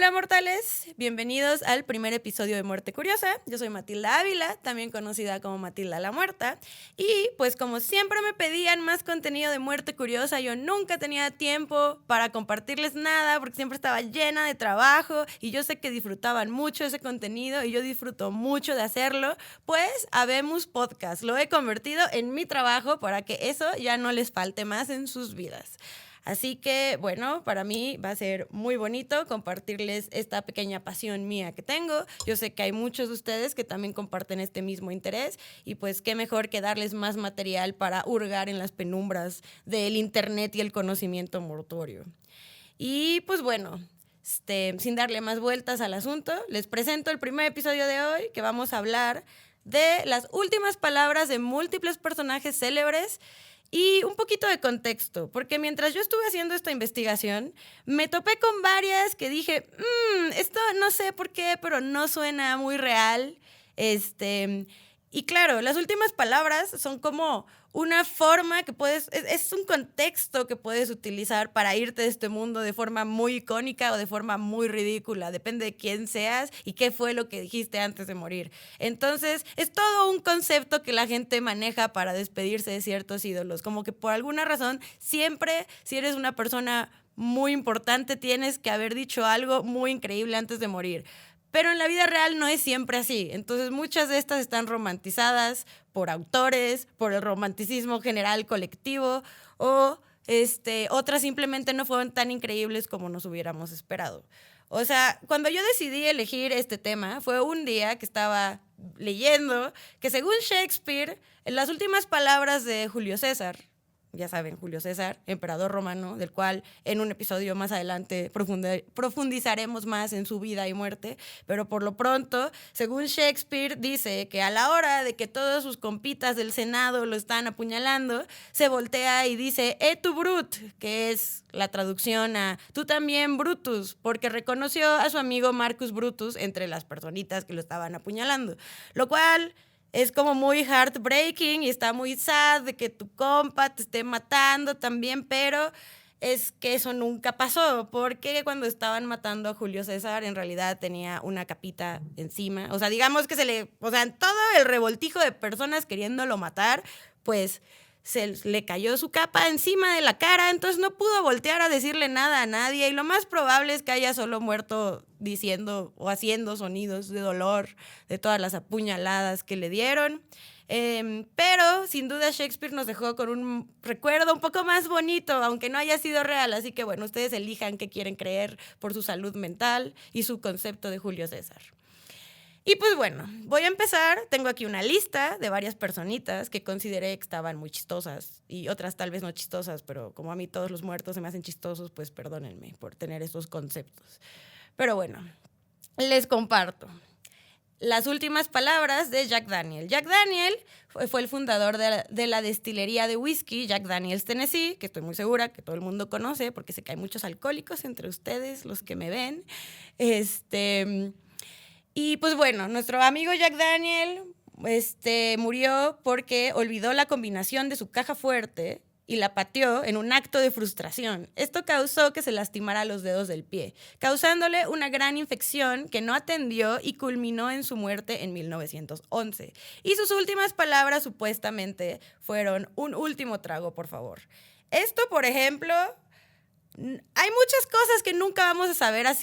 Hola mortales, bienvenidos al primer episodio de Muerte Curiosa. Yo soy Matilda Ávila, también conocida como Matilda la Muerta. Y pues como siempre me pedían más contenido de Muerte Curiosa, yo nunca tenía tiempo para compartirles nada porque siempre estaba llena de trabajo y yo sé que disfrutaban mucho ese contenido y yo disfruto mucho de hacerlo. Pues habemos podcast, lo he convertido en mi trabajo para que eso ya no les falte más en sus vidas. Así que, bueno, para mí va a ser muy bonito compartirles esta pequeña pasión mía que tengo. Yo sé que hay muchos de ustedes que también comparten este mismo interés y pues qué mejor que darles más material para hurgar en las penumbras del internet y el conocimiento mortuorio. Y pues bueno, sin darle más vueltas al asunto, les presento el primer episodio de hoy que vamos a hablar de las últimas palabras de múltiples personajes célebres y un poquito de contexto, porque mientras yo estuve haciendo esta investigación, me topé con varias que dije, esto no sé por qué, pero no suena muy real. Y claro, las últimas palabras son como una forma que es un contexto que puedes utilizar para irte de este mundo de forma muy icónica o de forma muy ridícula, depende de quién seas y qué fue lo que dijiste antes de morir. Entonces, es todo un concepto que la gente maneja para despedirse de ciertos ídolos, como que por alguna razón, siempre, si eres una persona muy importante, tienes que haber dicho algo muy increíble antes de morir. Pero en la vida real no es siempre así. Entonces muchas de estas están romantizadas por autores, por el romanticismo general colectivo o otras simplemente no fueron tan increíbles como nos hubiéramos esperado. O sea, cuando yo decidí elegir este tema fue un día que estaba leyendo que según Shakespeare, en las últimas palabras de Julio César, ya saben, Julio César, emperador romano, del cual en un episodio más adelante profundizaremos más en su vida y muerte, pero por lo pronto, según Shakespeare, dice que a la hora de que todos sus compitas del Senado lo están apuñalando, se voltea y dice, tu Brut, que es la traducción a tú también Brutus, porque reconoció a su amigo Marcus Brutus entre las personitas que lo estaban apuñalando, lo cual es como muy heartbreaking y está muy sad de que tu compa te esté matando también, pero es que eso nunca pasó, porque cuando estaban matando a Julio César en realidad tenía una capita encima, o sea, digamos que todo el revoltijo de personas queriéndolo matar, pues se le cayó su capa encima de la cara, entonces no pudo voltear a decirle nada a nadie y lo más probable es que haya solo muerto diciendo o haciendo sonidos de dolor de todas las apuñaladas que le dieron. Pero sin duda Shakespeare nos dejó con un recuerdo un poco más bonito, aunque no haya sido real, así que bueno, ustedes elijan qué quieren creer por su salud mental y su concepto de Julio César. Y pues bueno, voy a empezar. Tengo aquí una lista de varias personitas que consideré que estaban muy chistosas y otras tal vez no chistosas, pero como a mí todos los muertos se me hacen chistosos, pues perdónenme por tener estos conceptos. Pero bueno, les comparto las últimas palabras de Jack Daniel. Jack Daniel fue el fundador de la destilería de whisky Jack Daniel's Tennessee, que estoy muy segura que todo el mundo conoce porque sé que hay muchos alcohólicos entre ustedes, los que me ven. Y pues bueno, nuestro amigo Jack Daniel murió porque olvidó la combinación de su caja fuerte y la pateó en un acto de frustración. Esto causó que se lastimara los dedos del pie, causándole una gran infección que no atendió y culminó en su muerte en 1911. Y sus últimas palabras supuestamente fueron: un último trago, por favor. Esto, por ejemplo, hay muchas cosas que nunca vamos a saber a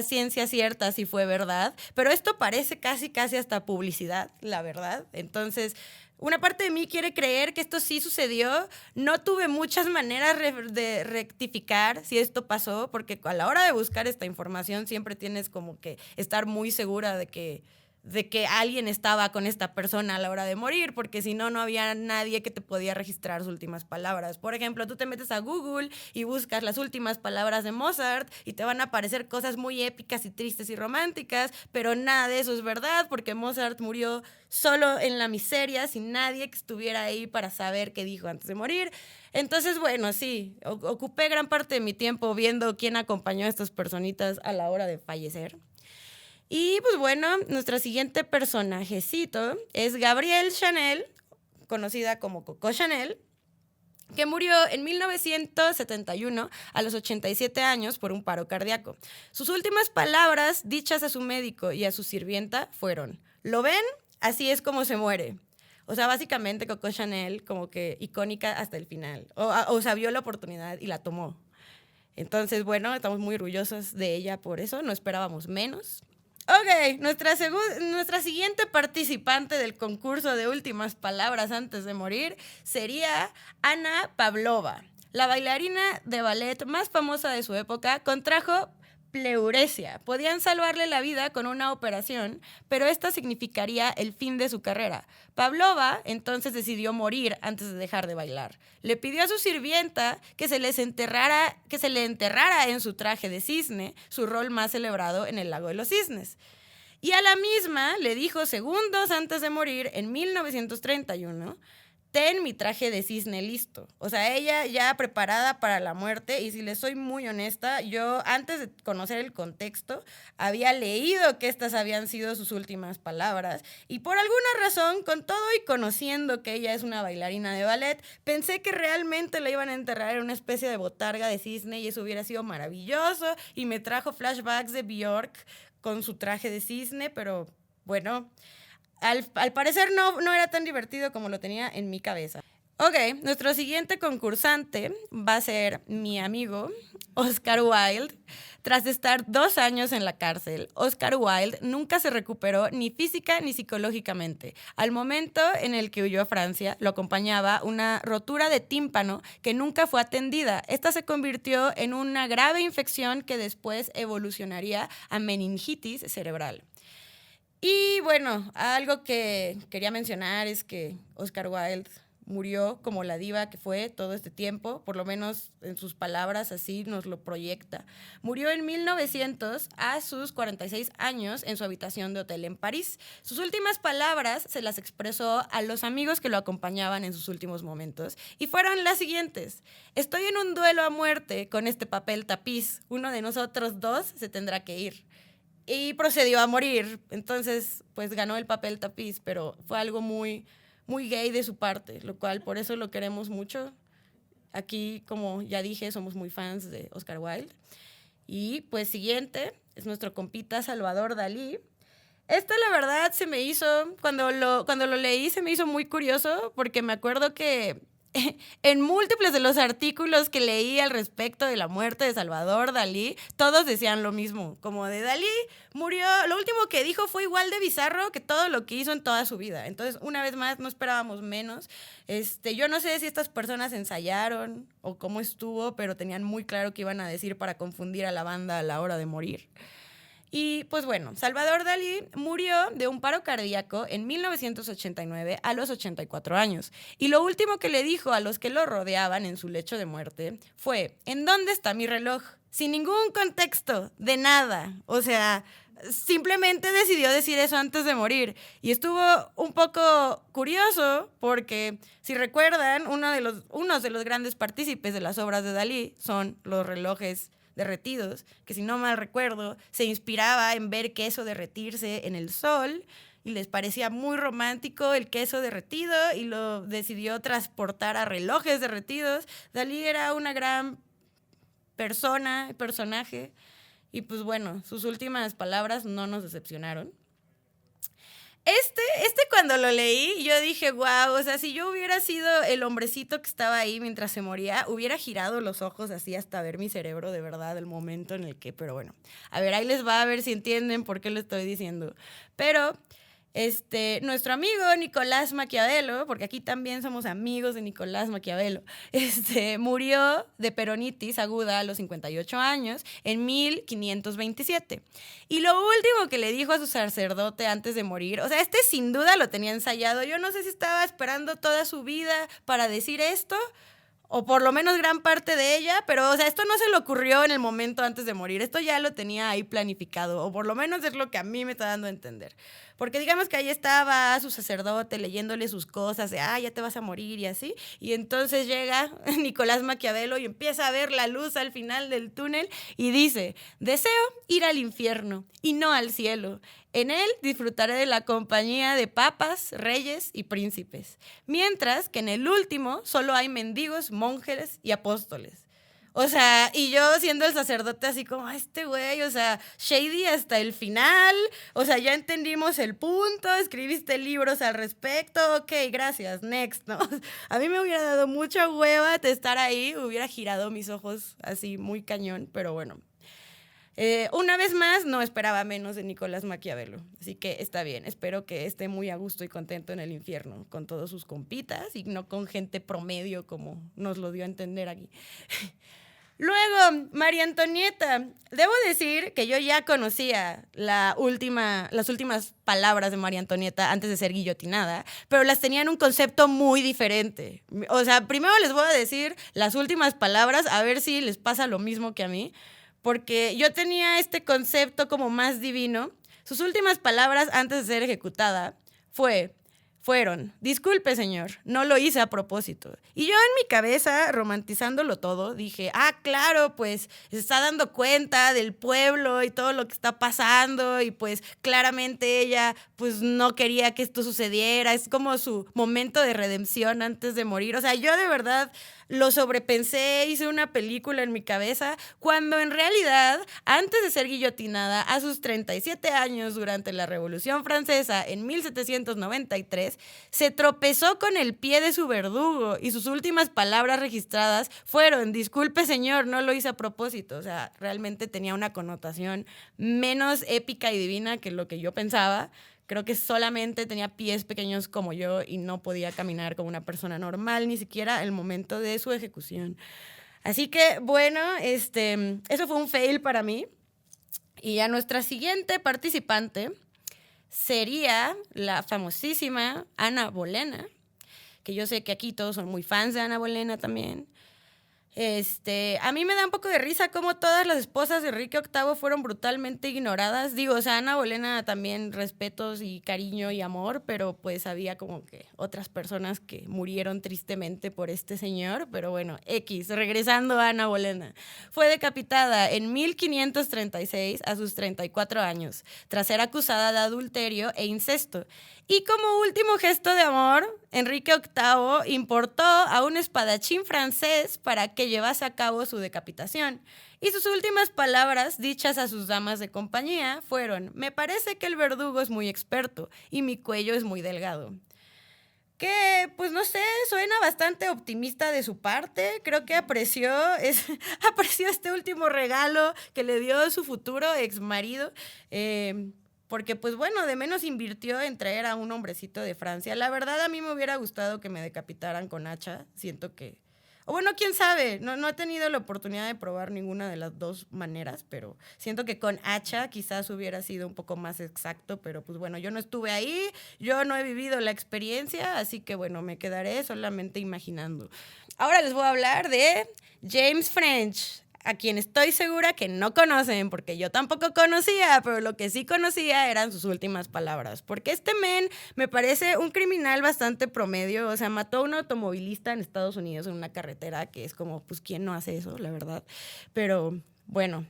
ciencia cierta si fue verdad, pero esto parece casi hasta publicidad, la verdad. Entonces, una parte de mí quiere creer que esto sí sucedió. No tuve muchas maneras de rectificar si esto pasó, porque a la hora de buscar esta información siempre tienes como que estar muy segura de que alguien estaba con esta persona a la hora de morir, porque si no, no había nadie que te podía registrar sus últimas palabras. Por ejemplo, tú te metes a Google y buscas las últimas palabras de Mozart y te van a aparecer cosas muy épicas y tristes y románticas, pero nada de eso es verdad, porque Mozart murió solo en la miseria, sin nadie que estuviera ahí para saber qué dijo antes de morir. Entonces, bueno, sí, ocupé gran parte de mi tiempo viendo quién acompañó a estas personitas a la hora de fallecer. Y pues bueno, nuestro siguiente personajecito es Gabrielle Chanel, conocida como Coco Chanel. que murió en 1971 a los 87 años por un paro cardíaco. Sus últimas palabras dichas a su médico y a su sirvienta fueron: ¿lo ven? Así es como se muere. O sea, básicamente Coco Chanel como que icónica hasta el final. O sea, vio la oportunidad y la tomó. Entonces, bueno, estamos muy orgullosos de ella por eso, no esperábamos menos. Ok, nuestra siguiente participante del concurso de últimas palabras antes de morir sería Anna Pavlova. La bailarina de ballet más famosa de su época contrajo pleuresia. Podían salvarle la vida con una operación, pero esta significaría el fin de su carrera. Pavlova entonces decidió morir antes de dejar de bailar. Le pidió a su sirvienta que se le enterrara en su traje de cisne, su rol más celebrado en el Lago de los Cisnes. Y a la misma le dijo segundos antes de morir, en 1931, ten mi traje de cisne listo. O sea, ella ya preparada para la muerte. Y si les soy muy honesta, yo antes de conocer el contexto había leído que estas habían sido sus últimas palabras. Y por alguna razón, con todo y conociendo que ella es una bailarina de ballet, pensé que realmente la iban a enterrar en una especie de botarga de cisne y eso hubiera sido maravilloso. Y me trajo flashbacks de Björk con su traje de cisne, pero bueno, al parecer no era tan divertido como lo tenía en mi cabeza. Ok, nuestro siguiente concursante va a ser mi amigo Oscar Wilde. Tras estar 2 años en la cárcel, Oscar Wilde nunca se recuperó ni física ni psicológicamente. Al momento en el que huyó a Francia, lo acompañaba una rotura de tímpano que nunca fue atendida. Esta se convirtió en una grave infección que después evolucionaría a meningitis cerebral. Y bueno, algo que quería mencionar es que Oscar Wilde murió como la diva que fue todo este tiempo, por lo menos en sus palabras así nos lo proyecta. Murió en 1900 a sus 46 años en su habitación de hotel en París. Sus últimas palabras se las expresó a los amigos que lo acompañaban en sus últimos momentos y fueron las siguientes: estoy en un duelo a muerte con este papel tapiz, uno de nosotros dos se tendrá que ir. Y procedió a morir. Entonces, pues ganó el papel tapiz, pero fue algo muy, muy gay de su parte, lo cual por eso lo queremos mucho. Aquí, como ya dije, somos muy fans de Oscar Wilde. Y pues siguiente es nuestro compita Salvador Dalí. Esto la verdad se me hizo, cuando lo leí se me hizo muy curioso porque me acuerdo que en múltiples de los artículos que leí al respecto de la muerte de Salvador Dalí, todos decían lo mismo, como de Dalí murió, lo último que dijo fue igual de bizarro que todo lo que hizo en toda su vida. Entonces, una vez más, no esperábamos menos. Yo no sé si estas personas ensayaron o cómo estuvo, pero tenían muy claro qué iban a decir para confundir a la banda a la hora de morir. Y pues bueno, Salvador Dalí murió de un paro cardíaco en 1989 a los 84 años. Y lo último que le dijo a los que lo rodeaban en su lecho de muerte fue: ¿en dónde está mi reloj? Sin ningún contexto, de nada. O sea, simplemente decidió decir eso antes de morir. Y estuvo un poco curioso porque, si recuerdan, unos de los grandes partícipes de las obras de Dalí son los relojes derretidos, que si no mal recuerdo, se inspiraba en ver queso derretirse en el sol y les parecía muy romántico el queso derretido y lo decidió transportar a relojes derretidos. Dalí era una gran personaje y pues bueno, sus últimas palabras no nos decepcionaron. Cuando lo leí, yo dije, wow, o sea, si yo hubiera sido el hombrecito que estaba ahí mientras se moría, hubiera girado los ojos así hasta ver mi cerebro, de verdad, el momento en el que, pero bueno, a ver, ahí les va a ver si entienden por qué lo estoy diciendo. Pero nuestro amigo Nicolás Maquiavelo, porque aquí también somos amigos de Nicolás Maquiavelo, murió de peronitis aguda a los 58 años en 1527. Y lo último que le dijo a su sacerdote antes de morir, o sea, sin duda lo tenía ensayado. Yo no sé si estaba esperando toda su vida para decir esto, o por lo menos gran parte de ella, pero, o sea, esto no se le ocurrió en el momento antes de morir. Esto ya lo tenía ahí planificado, o por lo menos es lo que a mí me está dando a entender. porque digamos que ahí estaba su sacerdote leyéndole sus cosas de, ya te vas a morir y así, y entonces llega Nicolás Maquiavelo y empieza a ver la luz al final del túnel y dice, deseo ir al infierno y no al cielo. En él disfrutaré de la compañía de papas, reyes y príncipes, mientras que en el último solo hay mendigos, monjes y apóstoles. O sea, y yo siendo el sacerdote así como, este güey, o sea, shady hasta el final, o sea, ya entendimos el punto, escribiste libros al respecto, ok, gracias, next, ¿no? A mí me hubiera dado mucha hueva de estar ahí, hubiera girado mis ojos así muy cañón, pero bueno. Una vez más, no esperaba menos de Nicolás Maquiavelo, así que está bien, espero que esté muy a gusto y contento en el infierno con todos sus compitas y no con gente promedio como nos lo dio a entender aquí. Luego, María Antonieta. Debo decir que yo ya conocía las últimas palabras de María Antonieta antes de ser guillotinada, pero las tenía en un concepto muy diferente. O sea, primero les voy a decir las últimas palabras, a ver si les pasa lo mismo que a mí, porque yo tenía este concepto como más divino. Sus últimas palabras antes de ser ejecutada fueron, disculpe señor, no lo hice a propósito. Y yo en mi cabeza, romantizándolo todo, dije, claro, pues se está dando cuenta del pueblo y todo lo que está pasando y pues claramente ella pues no quería que esto sucediera, es como su momento de redención antes de morir. O sea, yo de verdad lo sobrepensé, hice una película en mi cabeza, cuando en realidad, antes de ser guillotinada, a sus 37 años durante la Revolución Francesa en 1793, se tropezó con el pie de su verdugo y sus últimas palabras registradas fueron, disculpe señor, no lo hice a propósito. O sea, realmente tenía una connotación menos épica y divina que lo que yo pensaba. Creo que solamente tenía pies pequeños como yo y no podía caminar como una persona normal, ni siquiera el momento de su ejecución. Así que, bueno, eso fue un fail para mí. Y a nuestra siguiente participante sería la famosísima Ana Bolena, que yo sé que aquí todos son muy fans de Ana Bolena también. A mí me da un poco de risa cómo todas las esposas de Enrique VIII fueron brutalmente ignoradas. Digo, o sea, Ana Bolena también respetos y cariño y amor, pero pues había como que otras personas que murieron tristemente por este señor. Pero bueno, regresando a Ana Bolena. Fue decapitada en 1536 a sus 34 años, tras ser acusada de adulterio e incesto. Y como último gesto de amor, Enrique VIII importó a un espadachín francés para que llevase a cabo su decapitación. Y sus últimas palabras, dichas a sus damas de compañía, fueron: me parece que el verdugo es muy experto y mi cuello es muy delgado. Que, pues no sé, suena bastante optimista de su parte. Creo que apreció este último regalo que le dio su futuro exmarido. Porque, pues bueno, de menos invirtió en traer a un hombrecito de Francia. La verdad, a mí me hubiera gustado que me decapitaran con hacha. Siento que... O bueno, quién sabe, no he tenido la oportunidad de probar ninguna de las dos maneras, pero siento que con hacha quizás hubiera sido un poco más exacto, pero pues bueno, yo no estuve ahí, yo no he vivido la experiencia, así que bueno, me quedaré solamente imaginando. Ahora les voy a hablar de James French, a quien estoy segura que no conocen, porque yo tampoco conocía, pero lo que sí conocía eran sus últimas palabras. Porque este men me parece un criminal bastante promedio, o sea, mató a un automovilista en Estados Unidos en una carretera, que es como, pues, ¿quién no hace eso, la verdad? Pero, bueno,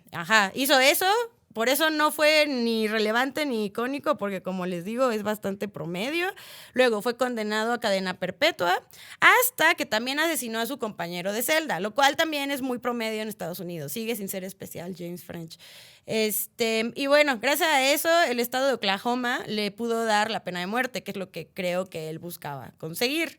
hizo eso. Por eso no fue ni relevante ni icónico, porque como les digo, es bastante promedio. Luego fue condenado a cadena perpetua, hasta que también asesinó a su compañero de celda, lo cual también es muy promedio en Estados Unidos. Sigue sin ser especial James French. Y bueno, gracias a eso, el estado de Oklahoma le pudo dar la pena de muerte, que es lo que creo que él buscaba conseguir.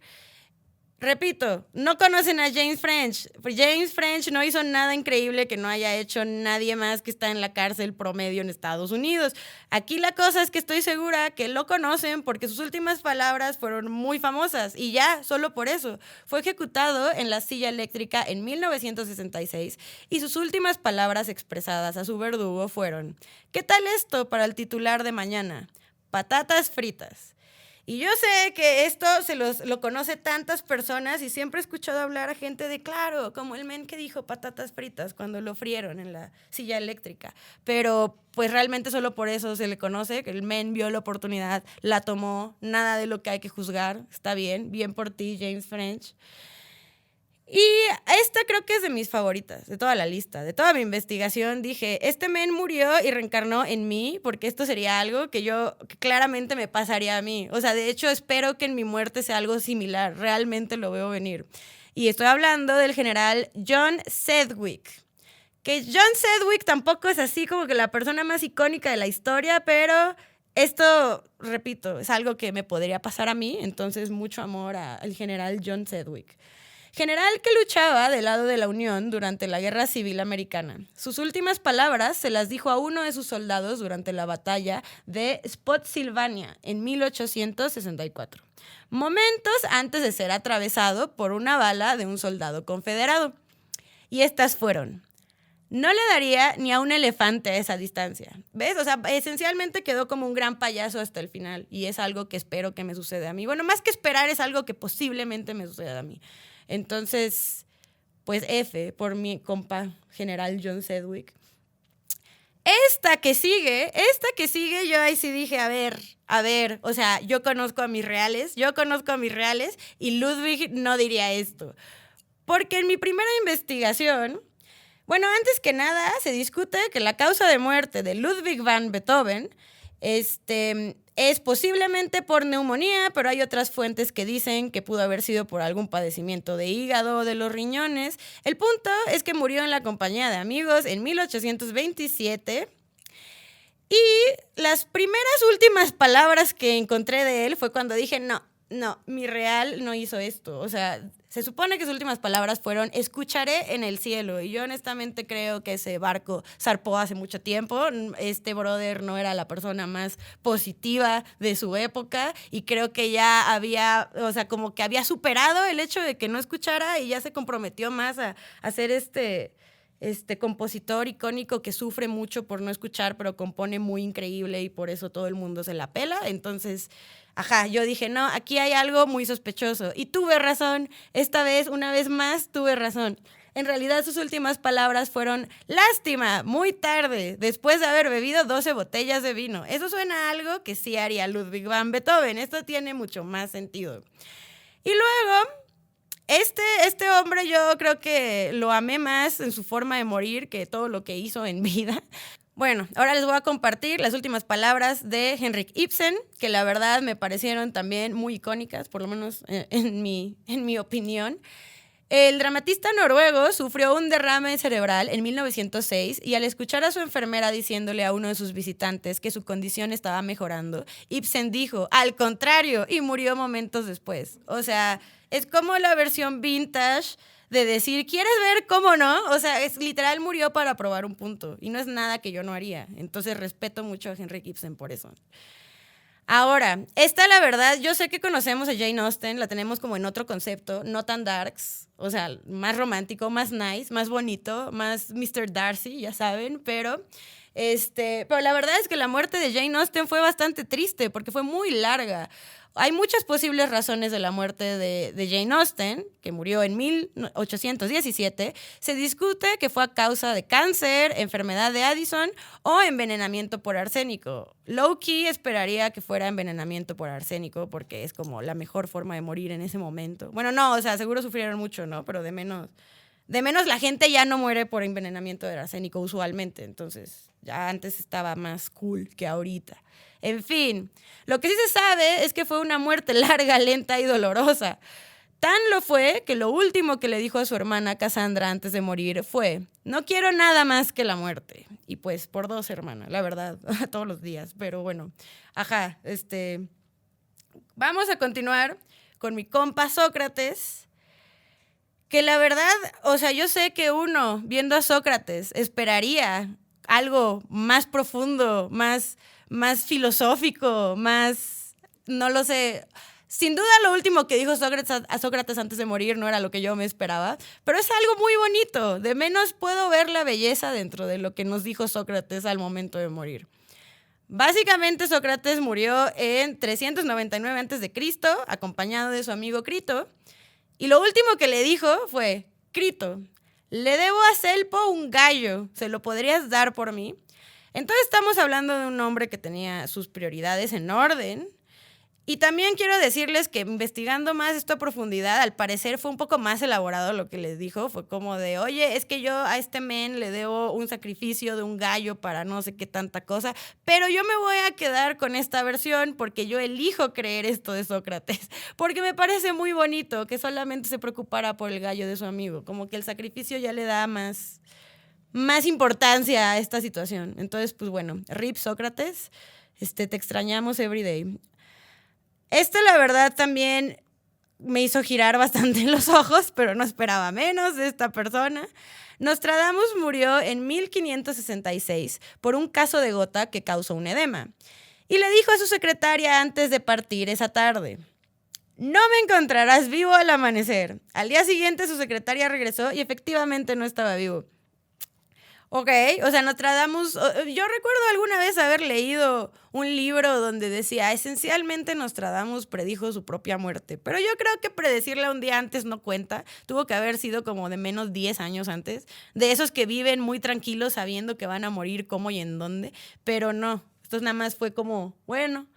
Repito, no conocen a James French. James French no hizo nada increíble que no haya hecho nadie más que está en la cárcel promedio en Estados Unidos. Aquí la cosa es que estoy segura que lo conocen porque sus últimas palabras fueron muy famosas y ya, solo por eso. Fue ejecutado en la silla eléctrica en 1966 y sus últimas palabras expresadas a su verdugo fueron: ¿qué tal esto para el titular de mañana? Patatas fritas. Y yo sé que esto lo conoce tantas personas y siempre he escuchado hablar a gente de, claro, como el men que dijo patatas fritas cuando lo frieron en la silla eléctrica. Pero pues realmente solo por eso se le conoce, que el men vio la oportunidad, la tomó, nada de lo que hay que juzgar. Está bien, bien por ti, James French. Y esta creo que es de mis favoritas, de toda la lista, de toda mi investigación. Dije, este men murió y reencarnó en mí, porque esto sería algo que claramente me pasaría a mí. O sea, de hecho, espero que en mi muerte sea algo similar. Realmente lo veo venir. Y estoy hablando del general John Sedgwick. Que John Sedgwick tampoco es así como que la persona más icónica de la historia, pero esto, repito, es algo que me podría pasar a mí. Entonces, mucho amor al general John Sedgwick. General que luchaba del lado de la Unión durante la Guerra Civil Americana. Sus últimas palabras se las dijo a uno de sus soldados durante la batalla de Spotsylvania en 1864, momentos antes de ser atravesado por una bala de un soldado confederado. Y estas fueron: no le daría ni a un elefante a esa distancia. ¿Ves? O sea, esencialmente quedó como un gran payaso hasta el final. Y es algo que espero que me suceda a mí. Bueno, más que esperar, es algo que posiblemente me suceda a mí. Entonces, pues F por mi compa general John Sedgwick. Esta que sigue, yo ahí sí dije, a ver, o sea, yo conozco a mis reales y Ludwig no diría esto. Porque en mi primera investigación, bueno, antes que nada, se discute que la causa de muerte de Ludwig van Beethoven es posiblemente por neumonía, pero hay otras fuentes que dicen que pudo haber sido por algún padecimiento de hígado o de los riñones. El punto es que murió en la compañía de amigos en 1827 y las últimas palabras que encontré de él fue cuando dije, no, mi real no hizo esto. O sea, se supone que sus últimas palabras fueron, escucharé en el cielo. Y yo honestamente creo que ese barco zarpó hace mucho tiempo. Este brother no era la persona más positiva de su época y creo que ya había, o sea, como que había superado el hecho de que no escuchara y ya se comprometió más a ser este compositor icónico que sufre mucho por no escuchar, pero compone muy increíble y por eso todo el mundo se la pela. Entonces, yo dije, no, aquí hay algo muy sospechoso. Y tuve razón. Esta vez, una vez más, tuve razón. En realidad, sus últimas palabras fueron, lástima, muy tarde, después de haber bebido 12 botellas de vino. Eso suena a algo que sí haría Ludwig van Beethoven. Esto tiene mucho más sentido. Y luego, este hombre yo creo que lo amé más en su forma de morir que todo lo que hizo en vida. Bueno, ahora les voy a compartir las últimas palabras de Henrik Ibsen, que la verdad me parecieron también muy icónicas, por lo menos en mi opinión. El dramatista noruego sufrió un derrame cerebral en 1906 y al escuchar a su enfermera diciéndole a uno de sus visitantes que su condición estaba mejorando, Ibsen dijo, al contrario, y murió momentos después. O sea, es como la versión vintage de decir, ¿quieres ver cómo no? O sea, es literal murió para probar un punto y no es nada que yo no haría. Entonces respeto mucho a Henrik Ibsen por eso. Ahora, la verdad, yo sé que conocemos a Jane Austen, la tenemos como en otro concepto, no tan darks, o sea, más romántico, más nice, más bonito, más Mr. Darcy, ya saben, pero la verdad es que la muerte de Jane Austen fue bastante triste porque fue muy larga. Hay muchas posibles razones de la muerte de Jane Austen, que murió en 1817. Se discute que fue a causa de cáncer, enfermedad de Addison o envenenamiento por arsénico. Low-key esperaría que fuera envenenamiento por arsénico porque es como la mejor forma de morir en ese momento. Bueno, no, o sea, seguro sufrieron mucho, ¿no? Pero de menos la gente ya no muere por envenenamiento de arsénico usualmente. Entonces, ya antes estaba más cool que ahorita. En fin, lo que sí se sabe es que fue una muerte larga, lenta y dolorosa. Tan lo fue que lo último que le dijo a su hermana Cassandra antes de morir fue, no quiero nada más que la muerte. Y pues por dos, hermana, la verdad, todos los días. Pero bueno, vamos a continuar con mi compa Sócrates, que la verdad, o sea, yo sé que uno, viendo a Sócrates, esperaría algo más profundo, más filosófico, más, no lo sé. Sin duda lo último que dijo Sócrates antes de morir no era lo que yo me esperaba, pero es algo muy bonito. De menos puedo ver la belleza dentro de lo que nos dijo Sócrates al momento de morir. Básicamente Sócrates murió en 399 a.C., acompañado de su amigo Crito, y lo último que le dijo fue: Crito, le debo a Selpo un gallo, ¿se lo podrías dar por mí? Entonces estamos hablando de un hombre que tenía sus prioridades en orden. Y también quiero decirles que investigando más esto a profundidad, al parecer fue un poco más elaborado lo que les dijo. Fue como de, oye, es que yo a este men le debo un sacrificio de un gallo para no sé qué tanta cosa, pero yo me voy a quedar con esta versión porque yo elijo creer esto de Sócrates, porque me parece muy bonito que solamente se preocupara por el gallo de su amigo, como que el sacrificio ya le da más importancia a esta situación. Entonces, pues bueno, RIP Sócrates, te extrañamos everyday. Esto la verdad también me hizo girar bastante los ojos, pero no esperaba menos de esta persona. Nostradamus murió en 1566 por un caso de gota que causó un edema. Y le dijo a su secretaria antes de partir esa tarde: no me encontrarás vivo al amanecer. Al día siguiente su secretaria regresó y efectivamente no estaba vivo. Ok, o sea, Nostradamus, yo recuerdo alguna vez haber leído un libro donde decía, esencialmente Nostradamus predijo su propia muerte, pero yo creo que predecirla un día antes no cuenta, tuvo que haber sido como de menos 10 años antes, de esos que viven muy tranquilos sabiendo que van a morir cómo y en dónde, pero no, esto nada más fue como, bueno,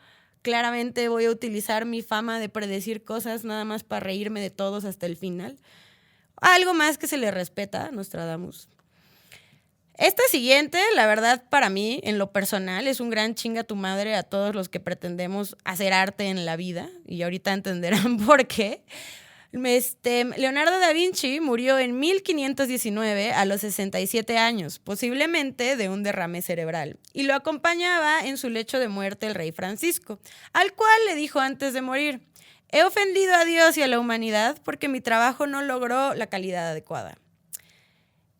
claramente voy a utilizar mi fama de predecir cosas nada más para reírme de todos hasta el final. Algo más que se le respeta a Nostradamus. Esta siguiente, la verdad, para mí, en lo personal, es un gran chinga tu madre a todos los que pretendemos hacer arte en la vida, y ahorita entenderán por qué. Leonardo da Vinci murió en 1519 a los 67 años, posiblemente de un derrame cerebral, y lo acompañaba en su lecho de muerte el rey Francisco, al cual le dijo antes de morir: he ofendido a Dios y a la humanidad porque mi trabajo no logró la calidad adecuada.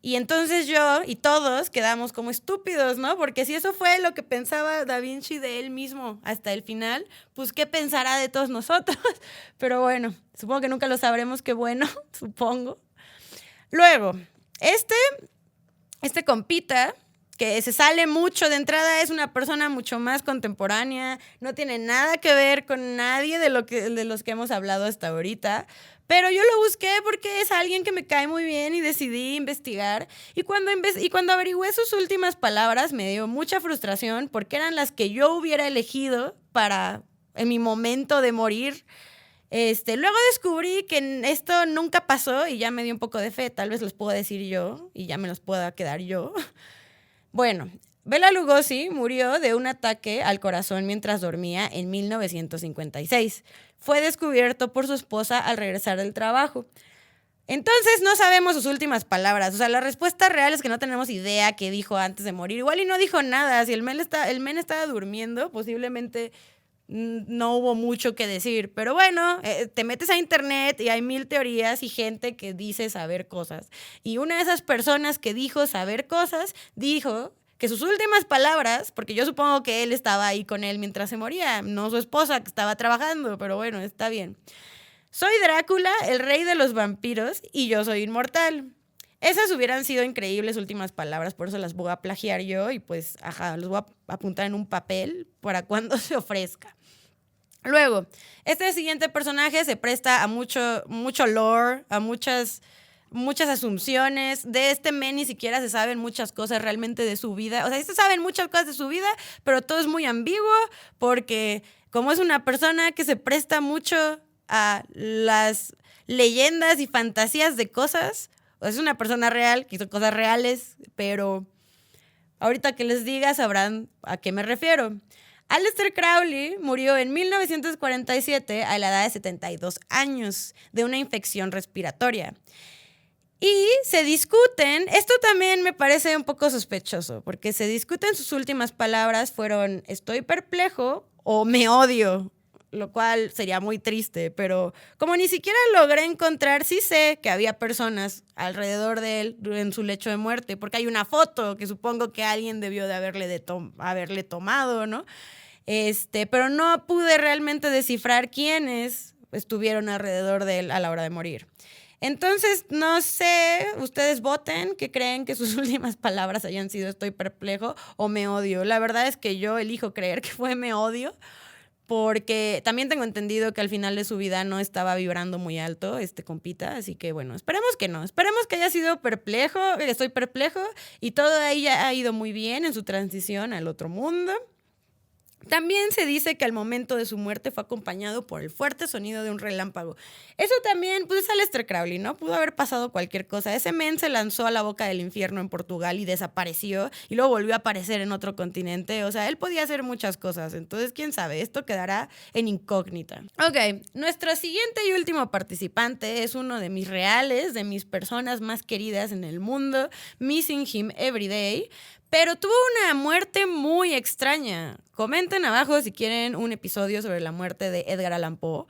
Y entonces yo y todos quedamos como estúpidos, ¿no? Porque si eso fue lo que pensaba Da Vinci de él mismo hasta el final, pues ¿qué pensará de todos nosotros? Pero bueno, supongo que nunca lo sabremos, qué bueno, supongo. Luego, este compita, que se sale mucho de entrada, es una persona mucho más contemporánea, no tiene nada que ver con nadie de los que hemos hablado hasta ahorita, pero yo lo busqué porque es alguien que me cae muy bien y decidí investigar. Y cuando averigüé sus últimas palabras me dio mucha frustración porque eran las que yo hubiera elegido en mi momento de morir. Luego descubrí que esto nunca pasó y ya me dio un poco de fe. Tal vez los puedo decir yo y ya me los pueda quedar yo. Bueno, Bela Lugosi murió de un ataque al corazón mientras dormía en 1956. Fue descubierto por su esposa al regresar del trabajo. Entonces no sabemos sus últimas palabras. O sea, la respuesta real es que no tenemos idea qué dijo antes de morir. Igual y no dijo nada. Si el men estaba durmiendo, posiblemente no hubo mucho que decir. Pero bueno, te metes a internet y hay 1000 teorías y gente que dice saber cosas. Y una de esas personas que dijo saber cosas, dijo que sus últimas palabras, porque yo supongo que él estaba ahí con él mientras se moría, no su esposa que estaba trabajando, pero bueno, está bien. Soy Drácula, el rey de los vampiros, y yo soy inmortal. Esas hubieran sido increíbles últimas palabras, por eso las voy a plagiar yo y pues, las voy a apuntar en un papel para cuando se ofrezca. Luego, este siguiente personaje se presta a mucho lore, a muchas asunciones. De este men ni siquiera se saben muchas cosas realmente de su vida. O sea, se saben muchas cosas de su vida, pero todo es muy ambiguo porque como es una persona que se presta mucho a las leyendas y fantasías de cosas, es una persona real que hizo cosas reales, pero ahorita que les diga sabrán a qué me refiero. Aleister Crowley murió en 1947 a la edad de 72 años de una infección respiratoria. Y se discuten, esto también me parece un poco sospechoso, porque se discuten sus últimas palabras fueron estoy perplejo o me odio, lo cual sería muy triste, pero como ni siquiera logré encontrar, sí sé que había personas alrededor de él en su lecho de muerte, porque hay una foto que supongo que alguien debió de haberle tomado, ¿no? Pero no pude realmente descifrar quiénes estuvieron alrededor de él a la hora de morir. Entonces, no sé, ustedes voten que creen que sus últimas palabras hayan sido estoy perplejo o me odio. La verdad es que yo elijo creer que fue me odio, porque también tengo entendido que al final de su vida no estaba vibrando muy alto este compita, así que bueno, esperemos que no, esperemos que haya sido perplejo, estoy perplejo y todo ahí ha ido muy bien en su transición al otro mundo. También se dice que al momento de su muerte fue acompañado por el fuerte sonido de un relámpago. Eso también, pues es Aleister Crowley, ¿no? Pudo haber pasado cualquier cosa. Ese men se lanzó a la boca del infierno en Portugal y desapareció y luego volvió a aparecer en otro continente. O sea, él podía hacer muchas cosas. Entonces, quién sabe, esto quedará en incógnita. Ok, nuestro siguiente y último participante es uno de mis reales, de mis personas más queridas en el mundo, missing him every day. Pero tuvo una muerte muy extraña. Comenten abajo si quieren un episodio sobre la muerte de Edgar Allan Poe,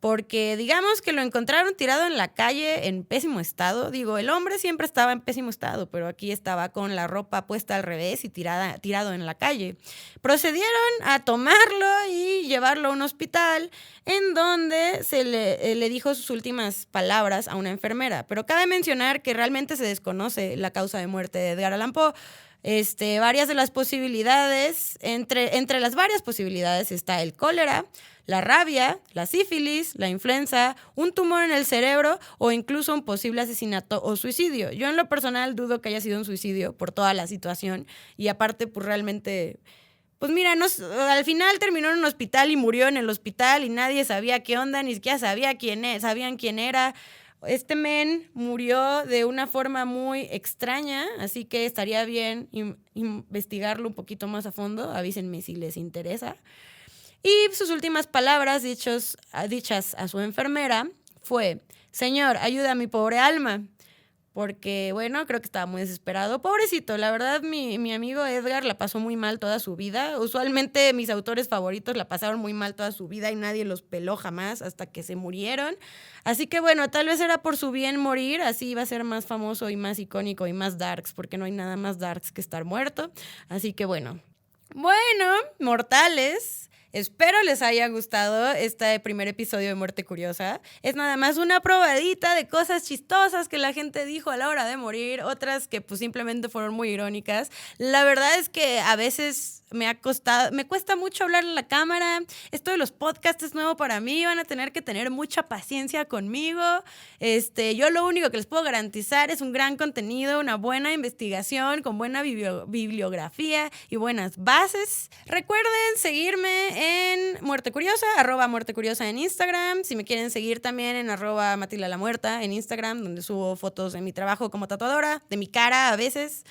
porque digamos que lo encontraron tirado en la calle en pésimo estado. Digo, el hombre siempre estaba en pésimo estado, pero aquí estaba con la ropa puesta al revés y tirado en la calle. Procedieron a tomarlo y llevarlo a un hospital en donde se le dijo sus últimas palabras a una enfermera. Pero cabe mencionar que realmente se desconoce la causa de muerte de Edgar Allan Poe. Varias de las posibilidades, entre las varias posibilidades está el cólera, la rabia, la sífilis, la influenza, un tumor en el cerebro o incluso un posible asesinato o suicidio. Yo en lo personal dudo que haya sido un suicidio por toda la situación y aparte pues realmente... Pues mira, al final terminó en un hospital y murió en el hospital y nadie sabía qué onda, ni siquiera sabían quién era. Este men murió de una forma muy extraña, así que estaría bien investigarlo un poquito más a fondo. Avísenme si les interesa. Y sus últimas palabras dichas a su enfermera fue: Señor, ayuda a mi pobre alma. Porque, bueno, creo que estaba muy desesperado. Pobrecito, la verdad, mi amigo Edgar la pasó muy mal toda su vida. Usualmente mis autores favoritos la pasaron muy mal toda su vida y nadie los peló jamás hasta que se murieron. Así que, bueno, tal vez era por su bien morir, así iba a ser más famoso y más icónico y más darks, porque no hay nada más darks que estar muerto. Así que, bueno, mortales... Espero les haya gustado este primer episodio de Muerte Curiosa. Es nada más una probadita de cosas chistosas que la gente dijo a la hora de morir, otras que pues simplemente fueron muy irónicas. La verdad es que a veces me cuesta mucho hablar en la cámara. Esto de los podcasts es nuevo para mí, van a tener que tener mucha paciencia conmigo. Yo lo único que les puedo garantizar es un gran contenido, una buena investigación con buena bibliografía y buenas bases. Recuerden seguirme en Muerte Curiosa, @Muerte Curiosa en Instagram. Si me quieren seguir también en @Matilda la Muerta en Instagram, donde subo fotos de mi trabajo como tatuadora, de mi cara a veces.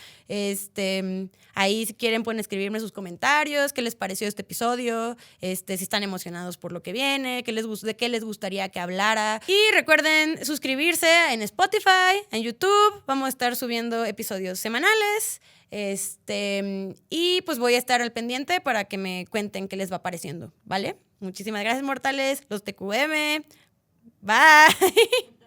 Ahí si quieren pueden escribirme sus comentarios, qué les pareció este episodio, si están emocionados por lo que viene, de qué les gustaría que hablara. Y recuerden suscribirse en Spotify, en YouTube. Vamos a estar subiendo episodios semanales. Y pues voy a estar al pendiente para que me cuenten qué les va pareciendo, ¿vale? Muchísimas gracias, mortales. Los TQM. Bye.